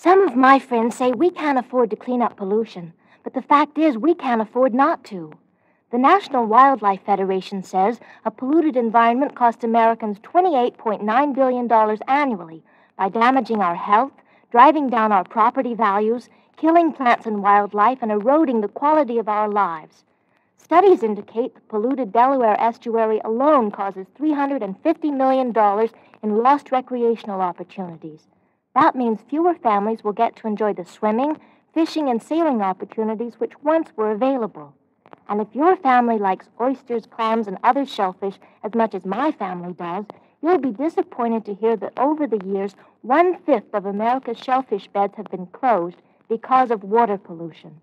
Some of my friends say we can't afford to clean up pollution, but the fact is we can't afford not to. The National Wildlife Federation says a polluted environment costs Americans $28.9 billion annually by damaging our health, driving down our property values, killing plants and wildlife, and eroding the quality of our lives. Studies indicate the polluted Delaware estuary alone causes $350 million in lost recreational opportunities. That means fewer families will get to enjoy the swimming, fishing, and sailing opportunities which once were available. And if your family likes oysters, clams, and other shellfish as much as my family does, you'll be disappointed to hear that over the years, 1/5 of America's shellfish beds have been closed because of water pollution.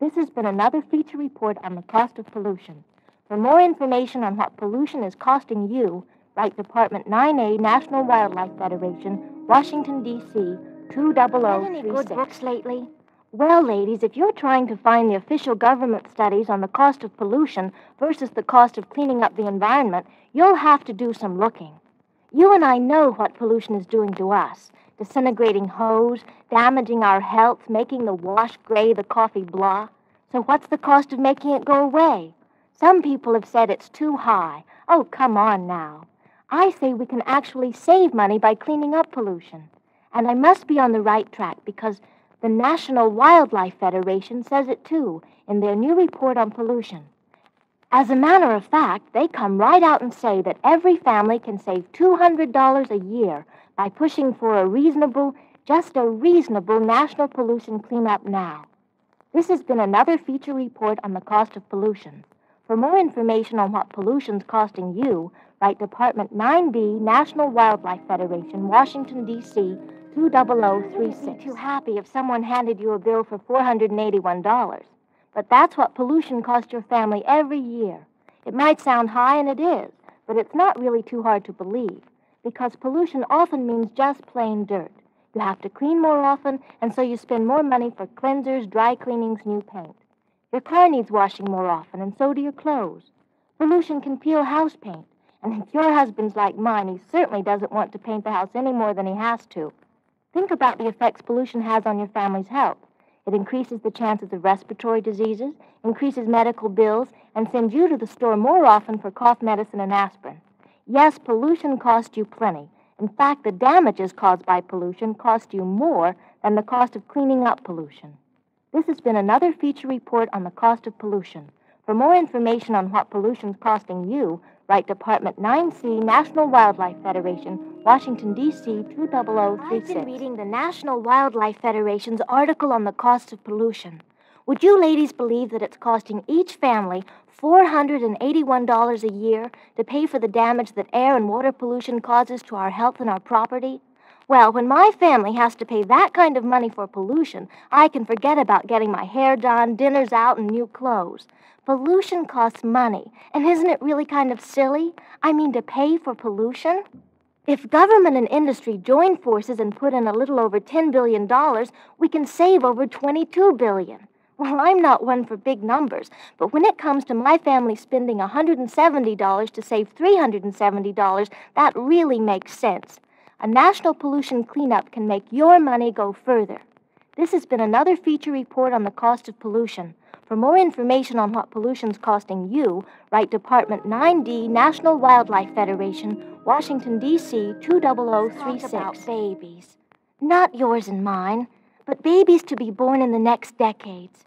This has been another feature report on the cost of pollution. For more information on what pollution is costing you, write Department 9A, National Wildlife Federation, Washington, D.C., 20036. Any good books lately? Well, ladies, if you're trying to find the official government studies on the cost of pollution versus the cost of cleaning up the environment, you'll have to do some looking. You and I know what pollution is doing to us. Disintegrating hose, damaging our health, making the wash gray, the coffee blah. So what's the cost of making it go away? Some people have said it's too high. Oh, come on now. I say we can actually save money by cleaning up pollution. And I must be on the right track because the National Wildlife Federation says it too in their new report on pollution. As a matter of fact, they come right out and say that every family can save $200 a year by pushing for a reasonable national pollution cleanup now. This has been another feature report on the cost of pollution. For more information on what pollution's costing you, write Department 9B, National Wildlife Federation, Washington, D.C., 20036. You'd be too happy if someone handed you a bill for $481. But that's what pollution costs your family every year. It might sound high, and it is, but it's not really too hard to believe, because pollution often means just plain dirt. You have to clean more often, and so you spend more money for cleansers, dry cleanings, new paint. Your car needs washing more often, and so do your clothes. Pollution can peel house paint, and if your husband's like mine, he certainly doesn't want to paint the house any more than he has to. Think about the effects pollution has on your family's health. It increases the chances of respiratory diseases, increases medical bills, and sends you to the store more often for cough medicine and aspirin. Yes, pollution costs you plenty. In fact, the damages caused by pollution cost you more than the cost of cleaning up pollution. This has been another feature report on the cost of pollution. For more information on what pollution's costing you, write Department 9C, National Wildlife Federation, Washington, D.C., 20036. I've been reading the National Wildlife Federation's article on the cost of pollution. Would you ladies believe that it's costing each family $481 a year to pay for the damage that air and water pollution causes to our health and our property? Well, when my family has to pay that kind of money for pollution, I can forget about getting my hair done, dinners out, and new clothes. Pollution costs money, and isn't it really kind of silly? I mean, to pay for pollution? If government and industry join forces and put in a little over $10 billion, we can save over $22 billion. Well, I'm not one for big numbers, but when it comes to my family spending $170 to save $370, that really makes sense. A national pollution cleanup can make your money go further. This has been another feature report on the cost of pollution. For more information on what pollution's costing you, write Department 9D, National Wildlife Federation, Washington, D.C., 20036. Talk about babies. Not yours and mine, but babies to be born in the next decades.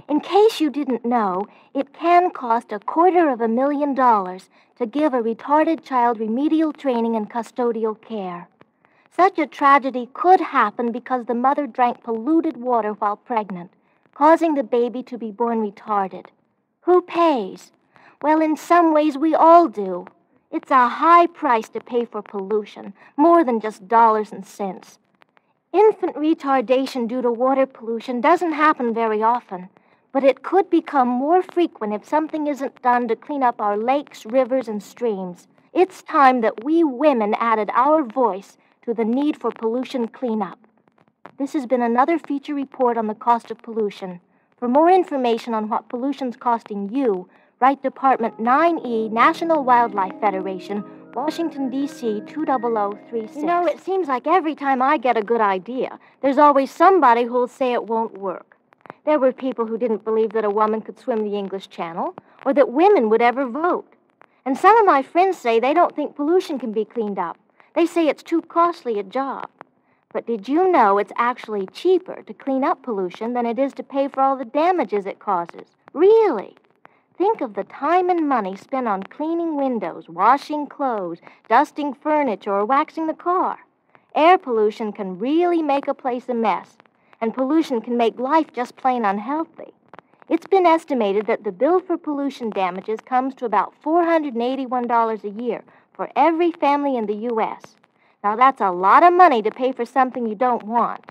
In case you didn't know, it can cost $250,000 to give a retarded child remedial training and custodial care. Such a tragedy could happen because the mother drank polluted water while pregnant, causing the baby to be born retarded. Who pays? Well, in some ways, we all do. It's a high price to pay for pollution, more than just dollars and cents. Infant retardation due to water pollution doesn't happen very often, but it could become more frequent if something isn't done to clean up our lakes, rivers, and streams. It's time that we women added our voice to the need for pollution cleanup. This has been another feature report on the cost of pollution. For more information on what pollution's costing you, write Department 9E, National Wildlife Federation, Washington, D.C. 20036. You know, it seems like every time I get a good idea, there's always somebody who'll say it won't work. There were people who didn't believe that a woman could swim the English Channel or that women would ever vote. And some of my friends say they don't think pollution can be cleaned up. They say it's too costly a job. But did you know it's actually cheaper to clean up pollution than it is to pay for all the damages it causes? Really? Think of the time and money spent on cleaning windows, washing clothes, dusting furniture, or waxing the car. Air pollution can really make a place a mess, and pollution can make life just plain unhealthy. It's been estimated that the bill for pollution damages comes to about $481 a year for every family in the U.S. Now, that's a lot of money to pay for something you don't want.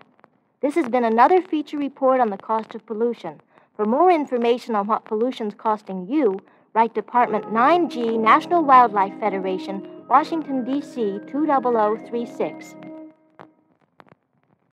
This has been another feature report on the cost of pollution. For more information on what pollution's costing you, write Department 9G, National Wildlife Federation, Washington, D.C. 20036.